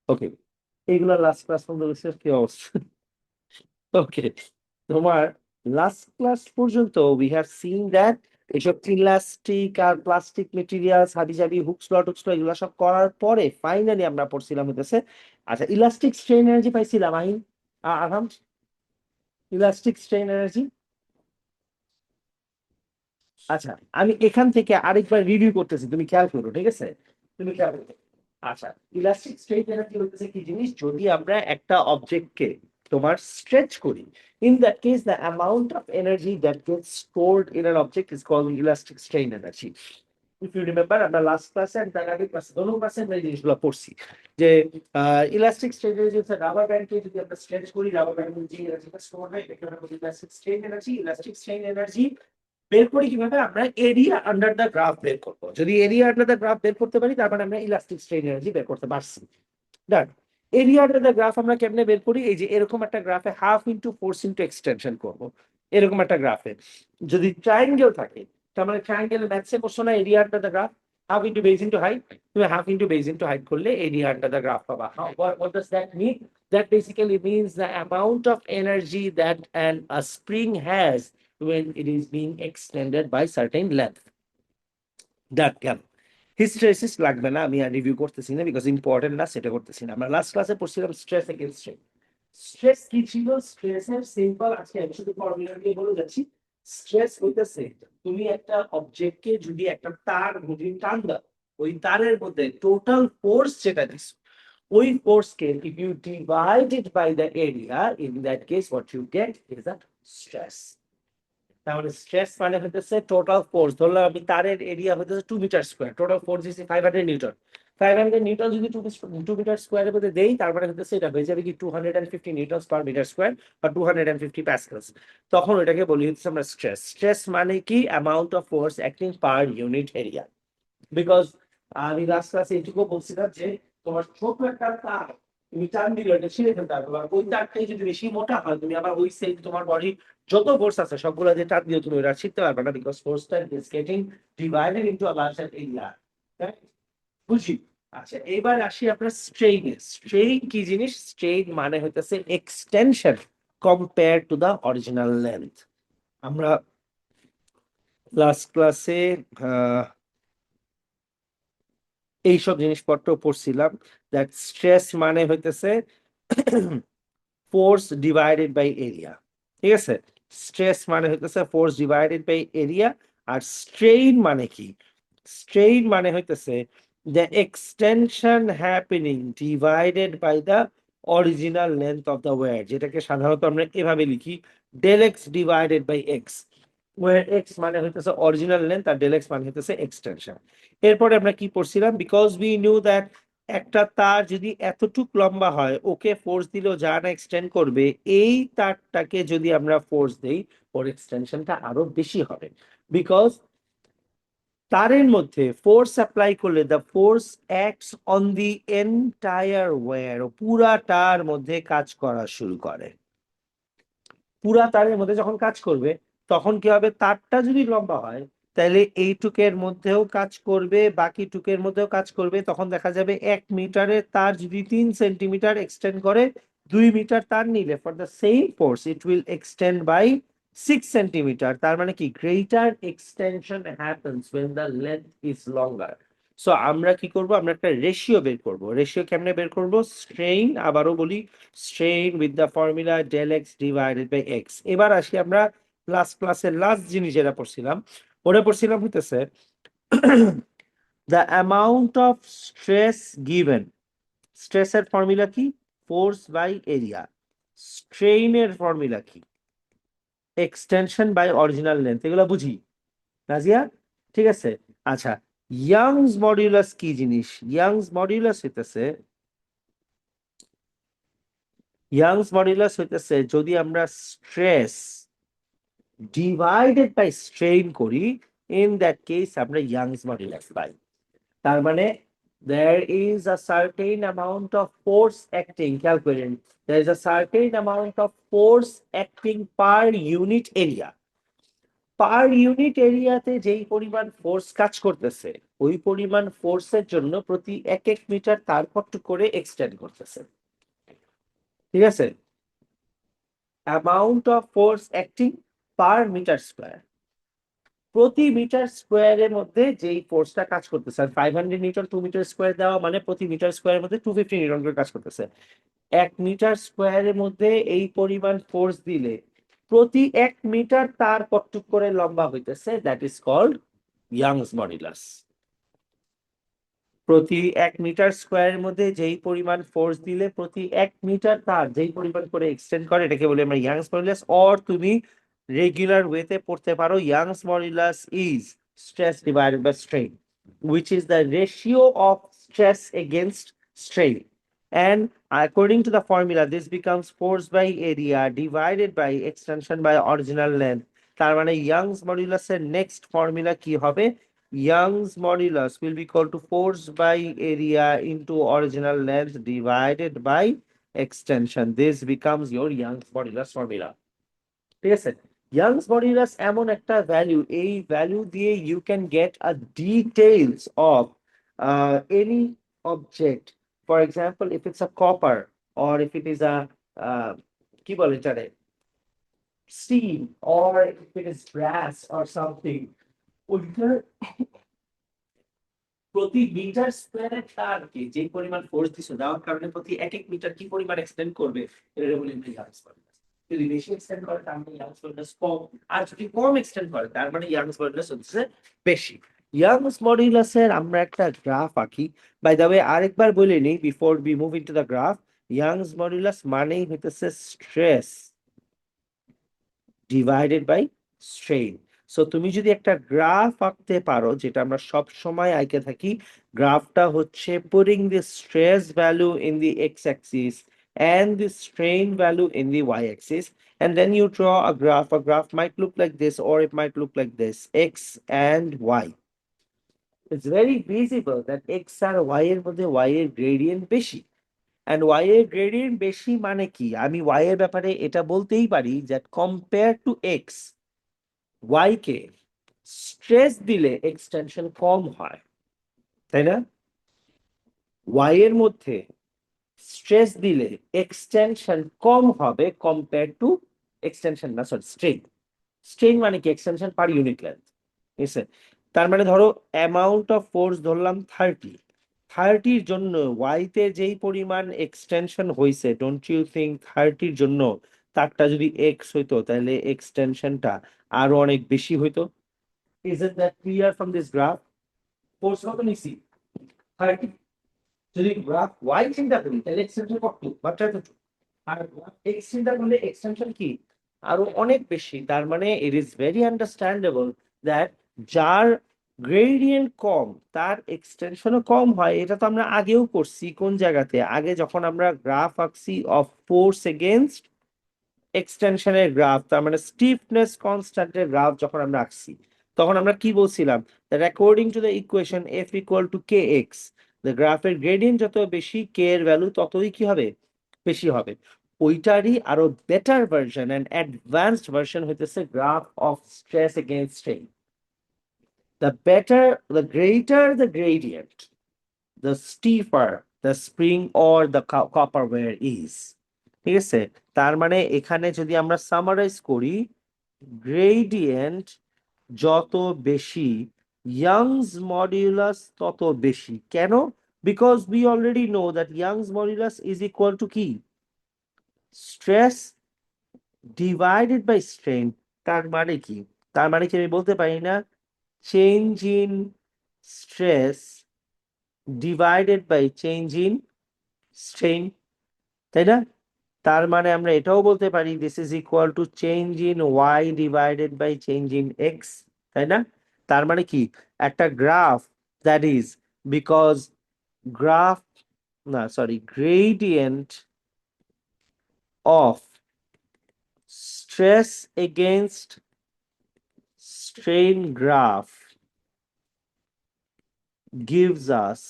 ওকে, এইগুলা last class পর্যন্ত বুঝছিস কি অবস্থা? ওকে, তোমার লাস্ট ক্লাস পর্যন্ত উই হ্যাভ সিন দ্যাট এসব ইলাস্টিক আর প্লাস্টিক মেটেরিয়ালস হাবিজাবি হুক স্লট এগুলো সব করার পরে ফাইনালি আমরা পড়ছিলাম হইতেছে, আচ্ছা ইলাস্টিক স্ট্রেন এনার্জি পাইছিলাম আহিন, আরাম, ইলাস্টিক স্ট্রেন এনার্জি। আচ্ছা, আমি এখান থেকে আরেকবার রিভিউ করতেছি, তুমি খেয়াল করো, ঠিক আছে? তুমি খেয়াল করো। আচ্ছা, ইলাস্টিক স্ট্রেন এনার্জি হচ্ছে কি জিনিস, যদি আমরা একটা অবজেক্টকে তোমার স্ট্রেচ করি, in that case the amount of energy that gets stored in an object is called elastic strain energy. If you remember, আমরা লাস্ট ক্লাসে আর তার আগের ক্লাসে দোনো ক্লাসে আমরা এই জিনিসগুলো পড়ছি যে ইলাস্টিক স্ট্রেন এনার্জি হচ্ছে রাবার ব্যান্ডকে যদি আমরা স্ট্রেচ করি, রাবার ব্যান্ডের যে এনার্জিটা স্টোর হয় এটাকে আমরা বলি elastic strain energy. Elastic strain energy বের করি কিভাবে, আমরা এরিয়া আন্ডার দ্য গ্রাফ বের করবো। যদি এরিয়া আন্ডার দ্য গ্রাফ বের করতে পারি, তার মানে আমরা ইলাস্টিক স্ট্রেন এনার্জি বের করতে পারছি। ডান। এরিয়া আন্ডার দ্য গ্রাফ আমরা কেমনে বের করি, এই যে এরকম একটা গ্রাফে half into force into extension করবো। এরকম একটা গ্রাফে যদি ট্রায়াঙ্গেল থাকে, তার মানে ট্রায়াঙ্গেল ম্যাথসে করছো না, area under the graph half into base into height, তুমি half into base into height করলে এরিয়া আন্ডার দ্য গ্রাফ পাবা। What does that mean? That basically means the amount of energy that a spring has when it is being extended by certain length. That গেল। Hysteresis লাগবে না, আমি আর review করতেছি না, because important না, সেটা করতেছি না। আমরা লাস্ট ক্লাসে পড়ছিলাম স্ট্রেস এগেইনস্ট স্ট্রেন। স্ট্রেস কি ছিল? স্ট্রেসের সিম্পল, আজকে আমি শুধু ফর্মুলা দিয়ে বলে যাচ্ছি। স্ট্রেস হইতেছে তুমি একটা অবজেক্টকে যদি একটা তার যদি টান দাও, ওই তারের মধ্যে টোটাল ফোর্স যেটা দিছো, ওই ফোর্সকে if you divide it by the area, in that case what you get is the stress. তাহলে স্ট্রেস মানে হতেছে টোটাল ফোর্স, ধরলাম আমি তারের এরিয়া হতেছে 2 metre square, total force is 500 newton. 500 newton যদি 2 মিটার স্কোয়ারের মধ্যে দেই, তারপরে হতেছে এটা হয়ে যাবে কি 250 নিউটন পার মিটার স্কোয়ার বা 250 প্যাসকেলস। তখন ওটাকে বলি হচ্ছে আমরা স্ট্রেস। স্ট্রেস মানে কি? Amount of force acting per unit area. Because আমি লাস্ট ক্লাসে এটুকু বলছিলাম যে তোমার ছোট একটা তার তুমি টান দিলে এটা ছিঁড়ে ফেলতে পারবে, আর ওই তারটাই যদি বেশি মোটা হয়, তুমি আবার ওই সেম তোমার বডি যত ফোর্স আছে সবগুলো যে টান দিয়ে তুমি ওটা ছিঁড়তে পারবে না, বিকজ ফোর্সটা is getting divided into a larger area. বুঝি? আচ্ছা, এবার আসি আপনার স্ট্রেইনে। স্ট্রেইন কি জিনিস? স্ট্রেইন মানে হইতেছে extension compare to the original length. আমরা লাস্ট ক্লাসে এইসব জিনিসপত্র পড়ছিলাম। দ্যাট স্ট্রেস মানে হইতেছে ফোর্স ডিভাইডেড বাই এরিয়া, ঠিক আছে? স্ট্রেস মানে হইতেছে ফোর্স ডিভাইডেড বাই এরিয়া। আর স্ট্রেইন মানে কি? স্ট্রেইন মানে হইতেছে the extension happening divided by the original length of the wire, যেটাকে সাধারণত আমরা এভাবে লিখি del x divided by x, wire x মানে হইতেছে অরিজিনাল লেন্থ আর ডেল এক্স মানে হইতেছে এক্সটেনশন। এরপরে আমরা কি পড়ছিলাম? বিকজ উই নিউ দ্যাট একটা তার যদি এতটুক লম্বা হয়, ওকে ফোর্স দিলেও যা না এক্সটেন্ড করবে, এই তারটাকে যদি আমরা ফোর্স দেই, ওর এক্সটেনশনটা আরো বেশি হবে। বিকজ তারের মধ্যে ফোর্স অ্যাপ্লাই করলে the force acts on the entire wire, পুরাটার মধ্যে কাজ করা শুরু করে। পুরা তারের মধ্যে যখন কাজ করবে, তখন কি হবে? তারটা যদি লম্বা হয়, তাহলে এইটুকের মধ্যেও কাজ করবে, বাকি টুকের মধ্যেও কাজ করবে। তখন দেখা যাবে 1 মিটারের তার যদি 3 সেন্টিমিটার এক্সটেন্ড করে, 2 মিটার তার নিলে for the same force it will extend by 6 centimetre. তার মানে কি? Greater extension happens when the length is longer. So আমরা কি করব? আমরা একটা রেশিও বের করব। রেশিও কেমনে বের করব? স্ট্রেইন, আবারও বলি, strain with the formula del x divided by x. এবার আসি আমরা লাস্ট ক্লাসের লাস্ট জিনিস যেটা পড়ছিলাম, ওটা পড়ছিলাম হইতেছে the amount of stress given. স্ট্রেসের ফর্মুলা কি? Force by area. স্ট্রেইনের ফর্মুলা কি? Extension by original length. এগুলো বুঝি, নাজিয়া? ঠিক আছে। আচ্ছা, ইয়াংস মডিউলাস কি জিনিস? ইয়াংস মডিউলাস হইতেছে, ইয়াংস মডিউলাস হইতেছে যদি আমরা স্ট্রেস ডিভাইডেড বাই স্ট্রেইন করি, ইন দ্যাট কেস আমরা ইয়াংস মডিউলাস পাই। তার মানে there is a certain amount of force acting, calculated, there is a certain amount of force acting per unit area. Per unit এরিয়াতে যেই পরিমাণ force কাজ করতেছে ওই পরিমাণ ফোর্সের জন্য প্রতি এক এক মিটার তার কত করে এক্সটেন্ড করতেছে, ঠিক আছে? Amount of force acting per metre square, প্রতি মিটার স্কোয়ারের মধ্যে যেই ফোর্সটা কাজ করতেছে, আর 500 নিউটন 2 মিটার স্কোয়ার দেওয়া মানে প্রতি মিটার স্কোয়ারের মধ্যে 250 নিউটন করে কাজ করতেছে। 1 মিটার স্কোয়ারের মধ্যে এই পরিমাণ ফোর্স দিলে প্রতি 1 মিটার তার কতটুক করে লম্বা হইতেছে, that is called Young's modulus. প্রতি 1 মিটার স্কোয়ারের মধ্যে যেই পরিমাণ ফোর্স দিলে প্রতি 1 মিটার তার যেই পরিমাণ করে এক্সটেন্ড করে এটাকে বলি আমরা ইয়াংস মডুলাস। অর তুমি রেগুলার ওয়েতে পড়তে পারো Young's modulus is stress divided by strain, which is the ratio of stress against strain. And according to the formula, this becomes force by area divided by extension by original length. তার মানে youngs মডুলাসের next formula কি হবে? Young's modulus will be equal to force by area into original length divided by extension. This becomes your Young's modulus formula. ঠিক আছে? Young's modulus এমন একটা value, এই value দিয়ে you can get a details of any object. For example, if it's a copper or if it is a কি বলে এটারে, steel, or if it is brass or something, ওইটার প্রতি metre স্কয়ারে তারকে যে পরিমাণ ফোর্স দিছো দেওয়ার কারণে প্রতি এক এক মিটার কি পরিমাণ এক্সটেন্ড করবে, এটা বলি আমরা ইয়াংস মডুলাস। যদি বেশি এক্সটেন্ড করে তার মানে ইয়াংস মডুলাস কম, আর যদি কম এক্সটেন্ড করে তার মানে ইয়াংস মডুলাস হচ্ছে বেশি। ইয়াংস মডুলাসের আমরা একটা গ্রাফ আঁকি। বাই দ্য ওয়ে আরেকবার বলে নিই before we move into the graph, Young's modulus মানেই হইতেছে stress divided by strain. So তুমি যদি একটা গ্রাফ আঁকতে পারো, যেটা আমরা সব সময় আঁকে থাকি, গ্রাফটা হচ্ছে putting the stress value in the x-axis and the strain value in the y-axis, and then you draw a graph. A graph might look like this or it might look like this, x and y. It's very visible that x R y এর মধ্যে y এর gradient বেশি। And y এর gradient বেশি মানে কি? আমি y এর ব্যাপারে এটা বলতেই পারি that compared to x, y K stress দিলে এক্সটেনশন কম হয়, তাই না? y এর মধ্যে স্ট্রেস দিলে এক্সটেনশন কম হবে কম্পেয়ার টু, এক্সটেনশন না সরি স্ট্রেন। স্ট্রেন মানে কি? এক্সটেনশন পার ইউনিট লেন্থ, ঠিক আছে? তার মানে ধরো অ্যামাউন্ট অফ ফোর্স ধরলাম 30 জন্য y তে যেই পরিমাণ এক্সটেনশন হইছে, ডোন্ট ইউ থিঙ্ক 30 জন্য তারটা যদি x হইতো তাহলে এক্সটেনশনটা আরো অনেক বেশি হইতো? Isn't that clear from this graph? Force কত নিছি? 30। যদি গ্রাফ y চিন্তা করি তাহলে এক্সটেনশন কত? মাত্র এত। আর গ্রাফ x চিন্তা করলে এক্সটেনশন কি আরো অনেক বেশি। তার মানে it is very understandable that যার গ্রেডিয়েন্ট কম তার এক্সটেনশনও কম হয়। এটা তো আমরা আগেও করছি। কোন জায়গাতে? আগে যখন আমরা গ্রাফ আঁকছি অফ ফোর্স এগেইনস্ট এক্সটেনশনের গ্রাফ, তার মানে স্টিফনেস কনস্ট্যান্টের গ্রাফ যখন আমরা আঁকছি, তখন আমরা কি বলছিলাম? That according to the equation F equal to K x, the গ্রাফের গ্রেডিয়েন্ট যত বেশি কে এর ভ্যালু ততই কি হবে? বেশি হবে। ওইটারই আরো better version and advanced version হইতেছে graph of stress against strain. The better, the greater the gradient, the steeper the spring or the copper wear is, ঠিক আছে? তার মানে এখানে যদি আমরা সামারাইজ করি, গ্রেডিয়েন্ট যত বেশি ইয়াংস মডিউলাস তত বেশি। কেন? Because we already know that Young's modulus is equal to কি? Stress divided by strain. তার মানে কি? তার মানে কি আমি বলতে পারি না change in stress divided by change in strain, তাই না? তার মানে আমরা এটাও বলতে পারি this is equal to change in Y divided by change in X, তাই না? তার মানে কি? একটা graph that is because graph না sorry gradient of stress against strain graph gives us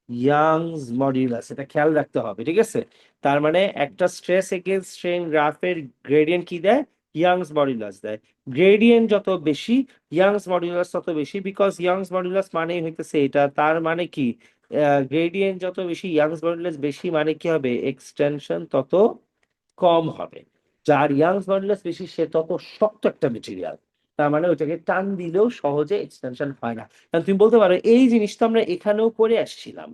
Young's modulus. এটা খেয়াল রাখতে হবে, ঠিক আছে? তার মানে একটা স্ট্রেস এগেইনস্ট স্ট্রেন গ্রাফের গ্রেডিয়েন্ট কি দেয়? ইয়াংস মডুলাস দেয়। গ্রেডিয়েন্ট যত বেশি ইয়াংস মডুলাস তত বেশি, বিকজ ইয়াংস মডুলাস মানেই হইতেছে এটা, তার মানে কি গ্রেডিয়েন্ট যত বেশি ইয়াংস মডুলাস বেশি মানে কি হবে, এক্সটেনশন তত কম হবে। যার ইয়াংস মডুলাস বেশি সে তত শক্ত একটা মেটেরিয়াল, তার মানে ওইটাকে টান দিলেও সহজে এক্সটেনশন হয় না। কারণ তুমি বলতে পারো এই জিনিসটা আমরা এখানেও করে আসছিলাম,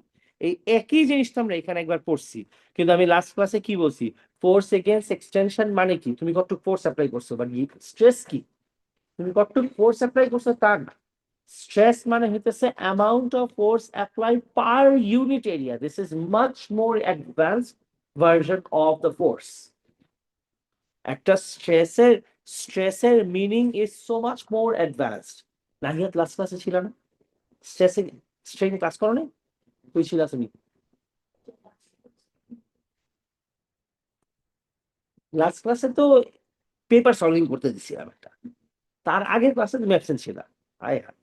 এই একই জিনিসটা আমরা এখানে একবার পড়ছি, কিন্তু আমি লাস্ট ক্লাসে কি বলছি, ফোর্স এগেন্স্ট এক্সটেনশন মানে কি, তুমি কতটুকু ফোর্স অ্যাপ্লাই করছো বা স্ট্রেস কি, তুমি কতটুকু ফোর্স অ্যাপ্লাই করছো তা না। স্ট্রেস মানে হইতেছে amount of force apply per unit area, this is much more advanced version of the force. একটা স্ট্রেসের meaning is so much more advanced. Nahiyat last ক্লাসে ছিল না, স্ট্রেসে স্ট্রেনে ক্লাস করো না, তুই ছিল তুমি লাস্ট ক্লাসে তো পেপার সলভিং করতে দিছিলাম একটা, তার আগের ক্লাসে তুমি অ্যাবসেন্ট ছিল। আয় হায়,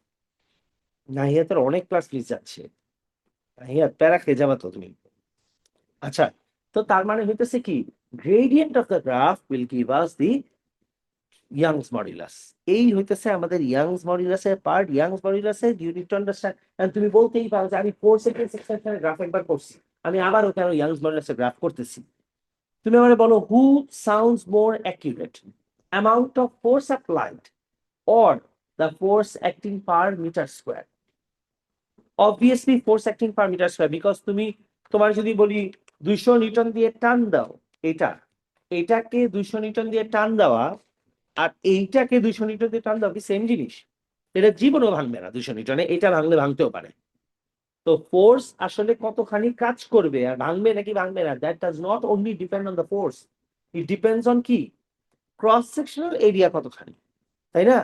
নাহিয়াতের অনেক ক্লাস মিস যাচ্ছে, নাহিয়াত প্যারা খেয়ে যাবা তো তুমি। আচ্ছা, তো তার মানে হইতেছে কি, gradient of the graph will give us the Young's modulus. এই হইতেছে আমাদের ইয়াংস মডুলাসের পার্ট। ইয়াংস মডুলাসের you need to understand, and তুমি বলতেই পারো যে আমি 4 সেকেন্ড 6 সেকেন্ডের গ্রাফ একবার করছি, আমি আবারও কেন ইয়াংস মডুলাসের গ্রাফ করতেছি। তুমি আমাকে বলো who sounds more accurate, amount of force applied or the force acting per metre square. Obviously force acting per metre square, because তুমি, তোমার যদি বলি 200 নিউটন দিয়ে টান দাও, এটা এটাকে 200 নিউটন দিয়ে টান দেওয়া আর এইটাকে 200 নিউটন দিয়ে টান দাও কি সেম জিনিস? এটা জীবনেও ভাঙবে না 200 নিউটনে, এটা ভাঙলে ভাঙতেও পারে। তো ফোর্স আসলে কতখানি কাজ করবে আর ভাঙবে নাকি ভাঙবে না, that does not only depend on the force, it depends on কি, ক্রস সেকশনাল এরিয়া কতখানি, তাই না?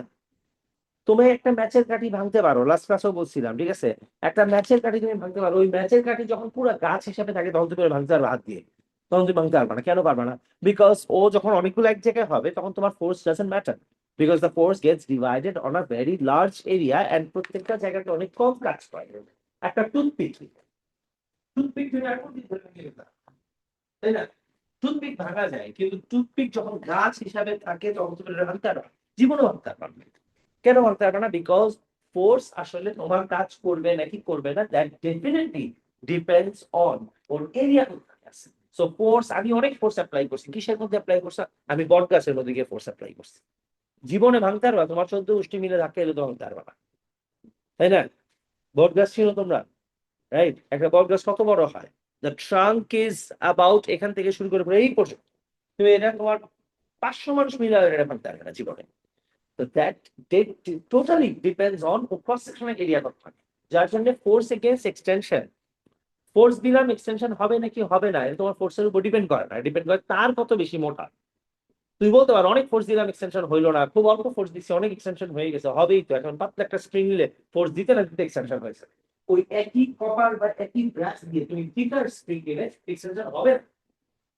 তুমি একটা ম্যাচের কাঠি ভাঙতে পারো, লাস্ট ক্লাসেও বলছিলাম, ঠিক আছে, একটা ম্যাচের কাঠি তুমি ভাঙতে পারো, ওই ম্যাচের কাঠি যখন পুরো গাছ হিসাবে থাকে তখন তুমি ভাঙতে পারবে হাত দিয়ে, তখন তুমি ভাঙতে পারবে না। কেন পারবে না? বিকজ ও যখন অনেকগুলো এক জায়গায় হবে তখন তোমার force doesn't matter, because the force gets divided on a very large area and প্রত্যেকটা জায়গাতে অনেক কম কাজ করে। একটা টুথপিক, টুথপিক তুমি এখন তাই না, টুথপিক ভাঙা যায়, কিন্তু টুথপিক যখন গাছ হিসাবে থাকে তখন তুমি এটা ভাঙতে পারবে না, জীবনও ভাঙতে পারবে না। কেন ভাঙতে পারবে না? বিকজ ফোর্স আসলে তোমার কাজ করবে নাকি করবে না, that definitely depends on or area কোথায় আছে। সো ফোর্স, আমি অনেক ফোর্স অ্যাপ্লাই করছি, কিসের মধ্যে অ্যাপ্লাই করছি? আমি বট গাছের মধ্যে গিয়ে ফোর্স অ্যাপ্লাই করছি, জীবনে ভাঙতে পারবা? তোমার 14 গোষ্ঠী মিলে ধাক্কা এলে তো ভাঙতে পারবা না, তাই না? বট গাছ ছিল তোমরা, রাইট? একটা বট গাছ কত বড় হয়? দ্য ট্রাঙ্ক ইজ অ্যাবাউট এখান থেকে শুরু করে পুরো এই পর্যন্ত, তুমি এটা তোমার 500 মানুষ মিলে এটা ভাঙতে পারবে না জীবনে। তো that totally depends on cross sectional area কত থাকে, যার জন্য ফোর্স এগেন্স্ট এক্সটেনশন, ফোর্স দিলাম এক্সটেনশন হবে নাকি হবে না এটা তোমার ফোর্সের উপর ডিপেন্ড করে না, ডিপেন্ড করে তার কত বেশি মোটা। তুই বলতে পারো অনেক ফোর্স দিলাম এক্সটেনশন হইলো না, খুব অল্প ফোর্স দিচ্ছি অনেক এক্সটেনশন হয়ে গেছে, হবেই তো, এখন পাতলা একটা স্প্রিং নিলে ফোর্স দিতে না দিতে এক্সটেনশন হয়েছে। ওই একই কপার বা একই ব্রাশ দিয়ে তুমি থিকার স্প্রিং দিলে এক্সটেনশন হবে না।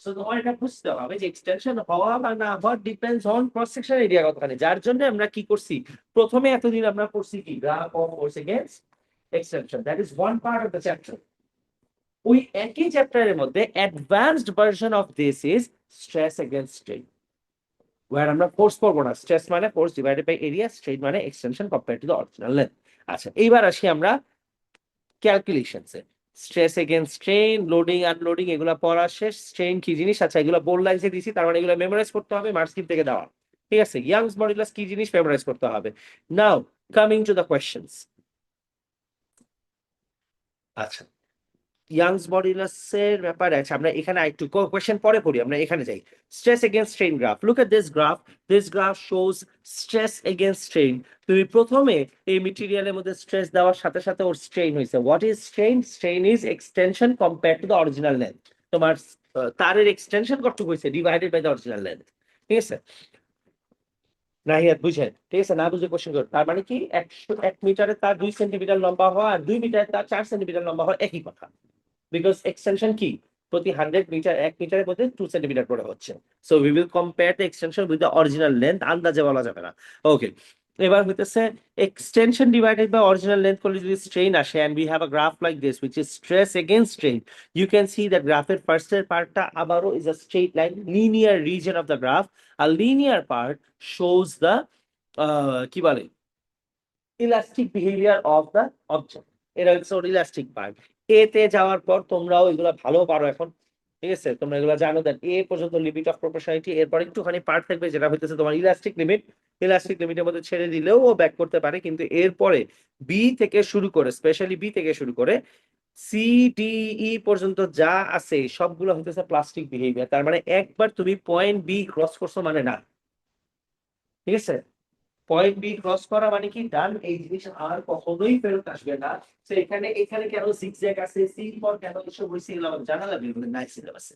সো তোমার এটা বুঝতে হবে যে এক্সটেনশন হওয়া বা না হওয়া depends on cross section area কতখানি, যার জন্য আমরা কি করছি, প্রথমে এতদিন আমরা করছি কি, graph of force against extension, that is one part of the chapter. ওই একই চ্যাপ্টারের মধ্যে advanced version of this is stress against strain, where আমরা ফোর্স করবো না, স্ট্রেস মানে force divided by area, strain মানে extension compare to the original length. আচ্ছা, এইবার আসি আমরা ক্যালকুলেশনসে। Stress against strain, loading unloading এগুলো পড়া শেষ। স্ট্রেইন কি জিনিস, আচ্ছা এগুলো বোল্ড লাইনসে দিছি, তার মানে এগুলো মেমোরাইজ করতে হবে, মার্কশিট থেকে দেওয়া, ঠিক আছে? ইয়াংস মডুলাস কি জিনিস মেমোরাইজ করতে হবে। নাও কামিং টু দ্য কোয়েশ্চেনস। আচ্ছা, ইয়াংস মডুলাসের ব্যাপারে আছে, আমরা এখানে একটু কোয়েশ্চেন পরে পড়ি, আমরা এখানে যাই। Stress against strain graph, look at this graph, this graph shows stress against strain. তুমি প্রথমে এই মেটেরিয়ালের মধ্যে স্ট্রেস দেওয়ার সাথে সাথে ওর স্ট্রেইন হয়েছে। What is strain? Strain is extension compare to the original length. তোমার তারের এক্সটেনশন কতটুকু হয়েছে divided by the original length, ঠিক আছে? নাহিয়াত বুঝেন, ঠিক আছে? না বুঝে কোশ্চেন করো, তার মানে কি 1 মিটারে তার 2 সেন্টিমিটার লম্বা হওয়া আর 2 মিটারে তার 4 সেন্টিমিটার লম্বা হওয়া একই কথা, বিকজ এক্সটেনশন কি, প্রতি 100 মিটার 1 মিটারের মধ্যে 2 সেন্টিমিটার করে হচ্ছে। So we will compare the extension with the original length, আন্দাজে বলা যাবে না। ওকে, এবার হইতেছে extension divided by original length করলে যদি স্ট্রেইন আসে and we have a graph like this which is stress against strain, you can see that গ্রাফের ফার্স্টের পার্টটা আবারও is a straight line linear region of the graph. A linear part shows the কি বলে elastic behaviour of the object. এটা হচ্ছে ওর elastic part. এতে যাওয়ার পর তোমরাও এগুলো ভালো পারো এখন, ঠিক আছে? তোমরা এগুলো জানো দেন এ পর্যন্ত লিমিট অফ প্রপোর্শনালিটি, এরপর একটুখানি পার্ট থাকবে যেটা হইতেছে তোমার ইলাস্টিক লিমিট। ইলাস্টিক লিমিটের মধ্যে ছেড়ে দিলেও ও ব্যাক করতে পারে, কিন্তু এরপরে বি থেকে শুরু করে স্পেশালি বি থেকে শুরু করে সি ডি ই পর্যন্ত যা আছে সবগুলো হইতেছে প্লাস্টিক বিহেভিয়ার। তার মানে একবার তুমি পয়েন্ট বি ক্রস করছো মানে না, ঠিক আছে? পয়েন্ট বি ক্রস করা মানে কি ডান, এই জিনিস আর কখনোই ফেরত আসবে না। তো এখানে এখানে কেন জিগজ্যাগ আছে, সি পর কেন এসব হইছে এগুলো আমার জানা লাগবে নাই সিলেবাসে,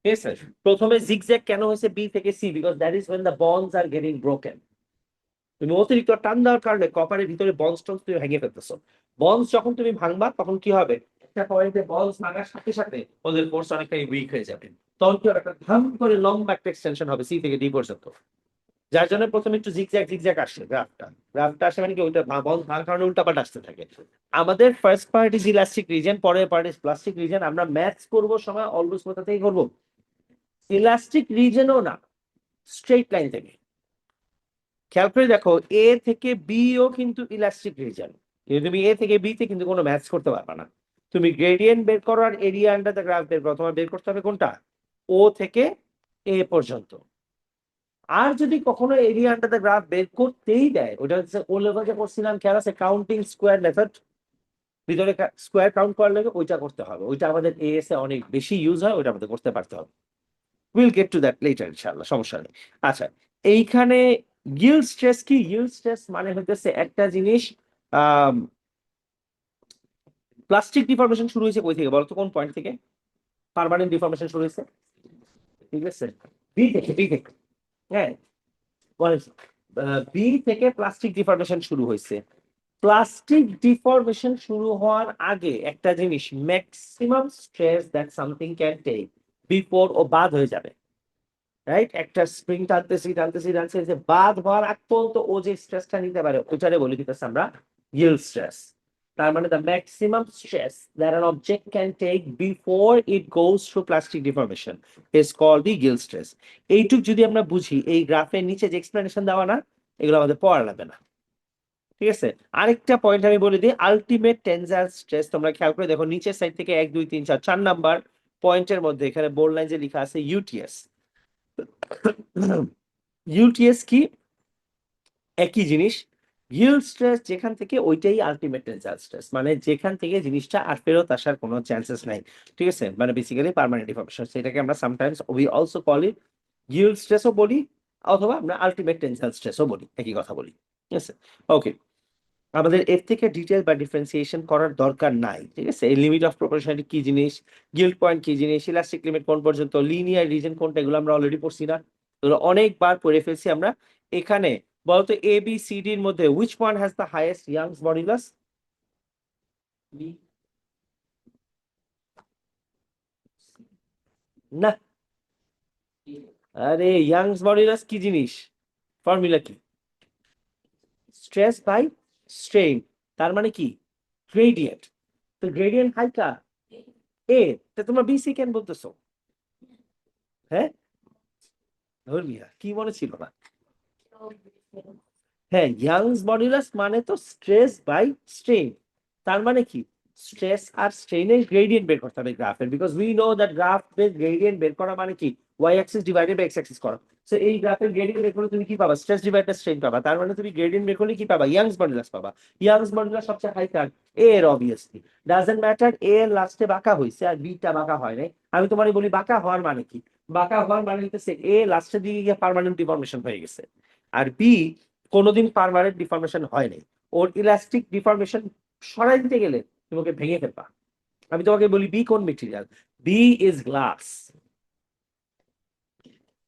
ঠিক আছে? প্রথমে জিগজ্যাগ কেন হয়েছে বি থেকে C, because that is when the bonds are getting broken. তুমি অতিরিক্ত টান দেওয়ার কারণে কপারের ভিতরে বন্ডস টন্স তুমি ভেঙে ফেলতেছো। বন্ডস যখন তুমি ভাঙবা তখন কি হবে, একটা পয়েন্টে বন্ডস ভাঙার সাথে সাথে ওদের ফোর্স অনেকটাই উইক হয়ে যাবে। তখন কি হবে, একটা ধাম করে লম্বা একটা এক্সটেনশন হবে সি থেকে ডি পর্যন্ত। যার জন্য প্রথমে একটু জিগজ্যাগ জিগজ্যাগ আসছে গ্রাফটা। গ্রাফটা আসে মানে কি ওইটা বন্ধ ভাঙার কারণে উল্টাপাল্টা আসতে থাকে। আমাদের first part is elastic reason, পরের পার্ট ইজ প্লাস্টিক রিজন। আমরা ম্যাথস করব সময় অলওয়েজ কোথা থেকে করব, ইলাস্টিক রিজনও না, স্ট্রেট লাইন থেকে। খেয়াল করে দেখো এ থেকে বি ও কিন্তু ইলাস্টিক রিজন, কিন্তু তুমি এ থেকে বি তে কিন্তু কোনো ম্যাথস করতে পারবে না। তুমি গ্রেডিয়েন্ট বের করো আর এরিয়া আন্ডার দ্য গ্রাফ বের করো, তোমার বের করতে হবে কোনটা, ও থেকে এ পর্যন্ত। আর যদি কখনো এরিয়া আন্ডার দ্য গ্রাফ বের করতেই দেয়, ওটা হচ্ছে ও লেভেল যে করছিলাম খেয়াল আছে কাউন্টিং স্কোয়ার মেথড, ভিতরে স্কোয়ার কাউন্ট করার লাগে, ওইটা করতে হবে। ওইটা আমাদের এএস এ অনেক বেশি ইউজ হয়, ওইটা আমাদের করতে পারতে হবে। Will get to that later ইনশাআল্লাহ, সমস্যা নেই। আচ্ছা, এইখানে yield স্ট্রেস কি, yield স্ট্রেস মানে হইতেছে একটা জিনিস প্লাস্টিক ডিফর্মেশন শুরু হয়েছে কই থেকে বলতো, কোন পয়েন্ট থেকে পার্মানেন্ট ডিফর্মেশন শুরু হয়েছে, ঠিক আছে? বি থেকে, বি থেকে, হ্যাঁ বি থেকে প্লাস্টিক ডিফর্মেশন শুরু হয়েছে। প্লাস্টিক ডিফর্মেশন শুরু হওয়ার আগে একটা জিনিস, maximum stress that something can take before ও বাদ হয়ে যাবে, রাইট? একটা স্প্রিং টানতেছি টানতেছি টানতেছি, যে বাদ হওয়ার আগ পর্যন্ত ও যে স্ট্রেসটা নিতে পারে ওইটারে বলে দিতেছে আমরা yield স্ট্রেস। তার মানে the maximum stress that an object can take before it goes through plastic deformation is called the yield stress. এইটুক যদি আমরা বুঝি, এই গ্রাফের নিচে যে এক্সপ্লেনেশন দেওয়া না, এগুলো আমাদের পড়া লাগবে না, ঠিক আছে? আরেকটা পয়েন্ট আমি বলে দিই, আলটিমেট টেনসাইল স্ট্রেস। তোমরা খেয়াল করে দেখো নিচের সাইড থেকে 1 2 3 4 4 নাম্বার পয়েন্টের মধ্যে এখানে বোল্ড লাইন যে লেখা আছে ইউটিএস। ইউটিএস কি, একই জিনিস। yield স্ট্রেস যেখান থেকে ওইটাই আলটিমেট টেনসাইল স্ট্রেস, মানে যেখান থেকে জিনিসটা আর ফেরত আসার কোনো চান্সেস নাই, ঠিক আছে? মানে বেসিক্যালি পার্মানেন্ট ডিফর্মেশন, সেটাকে আমরা sometimes we also call it yield স্ট্রেসও বলি, অথবা আমরা আলটিমেট টেনসাইল স্ট্রেসও বলি, একই কথা বলি, ঠিক আছে? ওকে, আমাদের এর থেকে ডিটেল বা ডিফারেন্সিয়েশন করার দরকার নাই, ঠিক আছে? এই লিমিট অফ প্রপোর্শনালিটি কি জিনিস, গিল্ড পয়েন্ট কি জিনিস, ইলাস্টিক লিমিট কোন পর্যন্ত, লিনিয়ার রিজন কোনটা, এগুলো আমরা অলরেডি পড়ছি না? এগুলো অনেকবার পড়ে ফেলছি আমরা। এখানে বলতো এ বি সি ডি এর মধ্যে which one has the highest youngs modulus? না, আরে ইয়াংস মডুলাস কি জিনিস, ফর্মুলা কি, স্ট্রেস বাই স্ট্রেইন। তার মানে কি গ্রেডিয়েন্ট। তো গ্রেডিয়েন্ট হাই কার, এ। তা তোমরা বিসি কেন বলতেছো? হ্যাঁ, ধর্মিয়া কি মনে ছিল না? হ্যাঁ, ইয়াংস মডুলাস মানে তো স্ট্রেস বাই স্ট্রেইন। তার মানে কি স্ট্রেস আর স্ট্রেইনের গ্রেডিয়েন্ট বের করতে হবে গ্রাফের, because we know that graph এর গ্রেডিয়েন্ট বের করা মানে কি Y axis divided by X axis করা। সো এই গ্রাফের গ্রেডিয়েন্ট বের করলে তুমি কি পাবা, স্ট্রেস ডিভাইডেড স্ট্রেইন পাবা। তার মানে তুমি গ্রেডিয়েন্ট বের করলে কি পাবা, ইয়াংস মডুলাস পাবা। ইয়াংস মডুলাস সবচেয়ে হাই কার, এ এর অবভিয়াসলি। ডাজন্ট ম্যাটার এ এর লাস্টে বাঁকা হইছে আর বি টা বাঁকা হয় নাই। আমি তোমারে বলি বাঁকা হওয়ার মানে কি, বাঁকা হওয়ার মানে হচ্ছে এ লাস্টের দিকে গিয়ে পার্মানেন্ট ডিফর্মেশন হয়ে গেছে, আর বি কোনোদিন পার্মানেন্ট ডিফর্মেশন হয় নাই। ওর ইলাস্টিক ডিফর্মেশন সরাই দিতে গেলে তোমাকে ভেঙে ফেলবা। আমি তোমাকে বলি বি কোন মেটেরিয়াল, বি ইজ গ্লাস।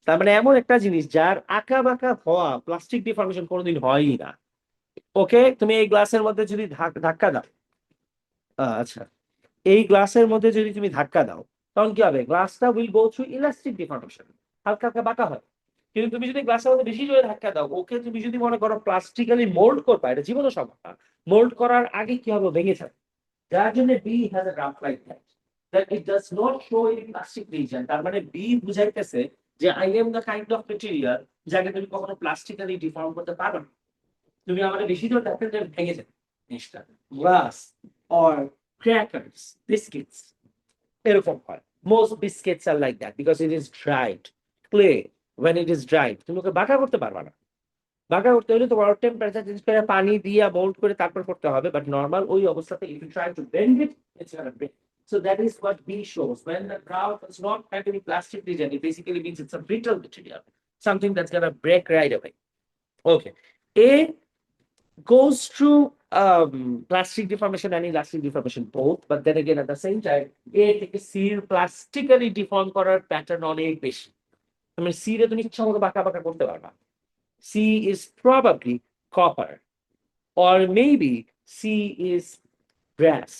তার মানে এমন একটা জিনিস যার আঁকা বাঁকা হওয়া প্লাস্টিক ডিফর্মেশন কোনোদিন হয়ই না। ওকে, তুমি এই গ্লাসের মধ্যে যদি ধাক্কা দাও, আচ্ছা, এই গ্লাসের মধ্যে যদি তুমি ধাক্কা দাও তখন কি হবে, গ্লাসটা will go through elastic deformation, হালকা হালকা বাঁকা হয়। কিন্তু তুমি যদি গ্লাসের মধ্যে বেশি জোরে ধাক্কা দাও, ওকে তুমি যদি মনে করো প্লাস্টিক্যালি মোল্ড করবা, এটা জীবনও সম্ভব না। মোল্ড করার আগে কি হবে, ভেঙে যাবে। যার জন্য B has a graph like that, that it does not show in plastic region। তার মানে বি বুঝাইতেছে যে I am the kind of material যাকে তুমি কখনো প্লাস্টিক্যালি ডিফর্ম করতে পারো না। তুমি আমাদের বেশি জোর ধাক্কা দিলে ভেঙে যাবে জিনিসটা। গ্লাস অর ক্র্যাকার্স, বিস্কিটস, এরকম হয়। Most biscuits are like that because it is dried. Clay when it is dried তুমি ওকে বাঁকা করতে পারবা না। বাঁকা করতে হলে তোমার টেম্পারেচার চেঞ্জ করে পানি দিয়ে মোল্ড করে তারপর করতে হবে, বাট নর্মাল ওই অবস্থাতে if you try to bend it, it's gonna break. So that is what B shows. When the ground does not have any plastic region, it basically means it's a brittle material, something that's gonna break right away. Okay. A goes through plastic deformation and elastic deformation both, but then again at the same time A থেকে C plastically deform করার pattern অনেক বেশি। তুমি C রে তুমি ইচ্ছা মতো বাঁকা বাঁকা করতে পারবা। C is probably copper, or maybe C is brass.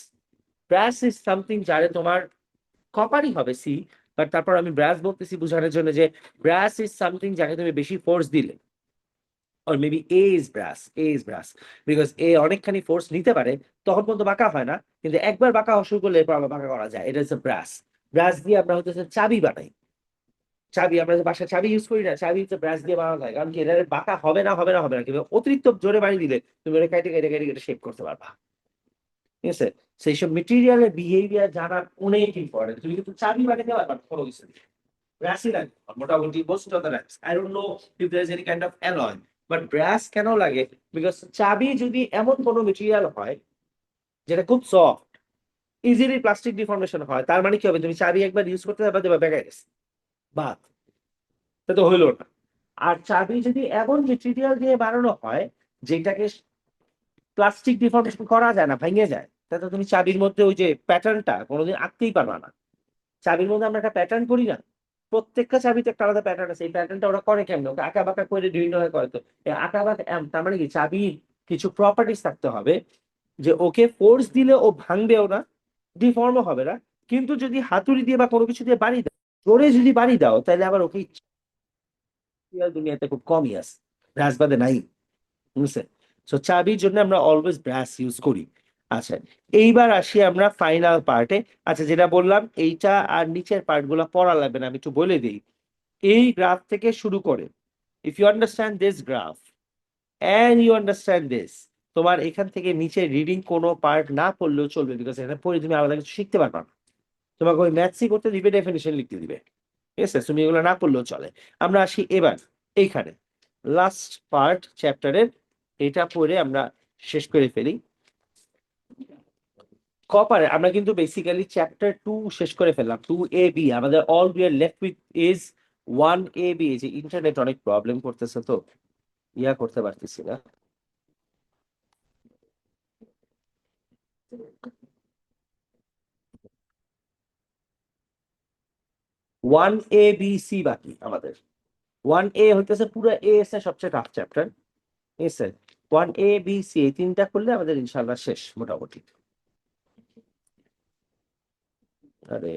Brass is something যারে তোমার কপারই হবে C, বাট তারপর আমি ব্রাস বলতেছি বোঝানোর জন্য যে ব্রাস ইজ সামথিং যাকে তুমি বেশি ফোর্স দিলে, or maybe A is brass, A is brass, because A অনেকখানি ফোর্স নিতে পারে, তখন পর্যন্ত বাঁকা হয় না, কিন্তু একবার বাঁকা হওয়া শুরু করলে এরপর আবার বাঁকা করা যায়। এটা হচ্ছে ব্রাস। ব্রাস দিয়ে আমরা হচ্ছে চাবি বানাই। চাবি আমরা যে বাসায় চাবি ইউজ করি না, চাবি হচ্ছে ব্রাশ দিয়ে বানানো হয়, কারণ কি এটা বাঁকা হবে না, হবে না, হবে না, কিন্তু অতিরিক্ত জোরে বাড়ি দিলে তুমি এটা কেটে কেটে কেটে কেটে শেপ করতে পারবা। ঠিক আছে, সেই সব মেটেরিয়ালের বিহেভিয়ার জানা অনেক ইম্পর্টেন্ট। তুমি কিন্তু চাবি বানাতে পারবা কোনো কিছু দিয়ে। ব্রাশই লাগে মোটামুটি most of the times. I don't know if there is any kind of alloy, but brush কেন লাগে, বিকজ চাবি যদি এমন কোনো মেটেরিয়াল হয় যেটা খুব সফট, ইজিলি প্লাস্টিক ডিফর্মেশন হয়, তার মানে কি হবে, তুমি চাবি একবার ইউজ করতে পারবা, দেবা বেঁকে গেছে, বাদ, তা তো হইলো না। আর চাবি যদি এমন মেটেরিয়াল দিয়ে বানানো হয় যেটাকে প্লাস্টিক ডিফর্মেশন করা যায় না, ভেঙে যায়, তাতে তুমি চাবির মধ্যে ওই যে প্যাটার্নটা কোনোদিন আঁকতেই পারবা না। চাবির মধ্যে আমরা একটা প্যাটার্ন করি না, প্রত্যেকটা চাবিতে একটা আলাদা প্যাটার্ন আছে। এই প্যাটার্নটা ওরা করে কেমন, ওকে আঁকা বাঁকা করে বিভিন্ন ভাবে করে। তো এই আঁকা বাঁকা তার মানে কি, চাবির কিছু প্রপার্টিস থাকতে হবে যে ওকে ফোর্স দিলে ও ভাঙবেও না, ডিফর্মও হবে না, কিন্তু যদি হাতুড়ি দিয়ে বা কোনো কিছু দিয়ে বাড়ি দাও, জোরে যদি বাড়ি দাও, তাহলে আবার ওকে দুনিয়াতে খুব কমই আছে, ব্রাশ বাদে নাই, বুঝছেন? সো চাবির জন্য আমরা অলওয়েজ ব্রাশ ইউজ করি। আচ্ছা, এইবার আসি আমরা ফাইনাল পার্টে। আচ্ছা, যেটা বললাম এইটা আর নিচের পার্ট গুলা পড়া লাগবে না, আমি একটু বলে দিই। এই গ্রাফ থেকে শুরু করে, if you understand this graph and you understand this, তোমার এখান থেকে নিচে রিডিং কোনো পার্ট না পড়লেও চলবে, বিকজ এখানে পড়ে তুমি আলাদা কিছু শিখতে পারবা না। তোমাকে ওই ম্যাথসই করতে দিবে, ডেফিনেশন লিখতে দিবে, ঠিক আছে? তুমি এগুলো না পড়লেও চলে। আমরা আসি এবার এইখানে লাস্ট পার্ট চ্যাপ্টারের, এটা পড়ে আমরা শেষ করে ফেলি। কপারে আমরা কিন্তু বেসিক্যালি চ্যাপ্টার 2 শেষ করে ফেললাম। 2AB আমাদের all we are left with is 1AB। যে ইন্টারনেট অনেক প্রবলেম করতেছে, তো ইয়া করতে পারতেছি না। 1ABC বাকি আমাদের। 1A হইতেছে পুরো এস এর সবচেয়ে টাফ চ্যাপ্টার, ঠিক আছে? 1A B C এই তিনটা করলে আমাদের ইনশাল্লাহ শেষ মোটামুটি। আরে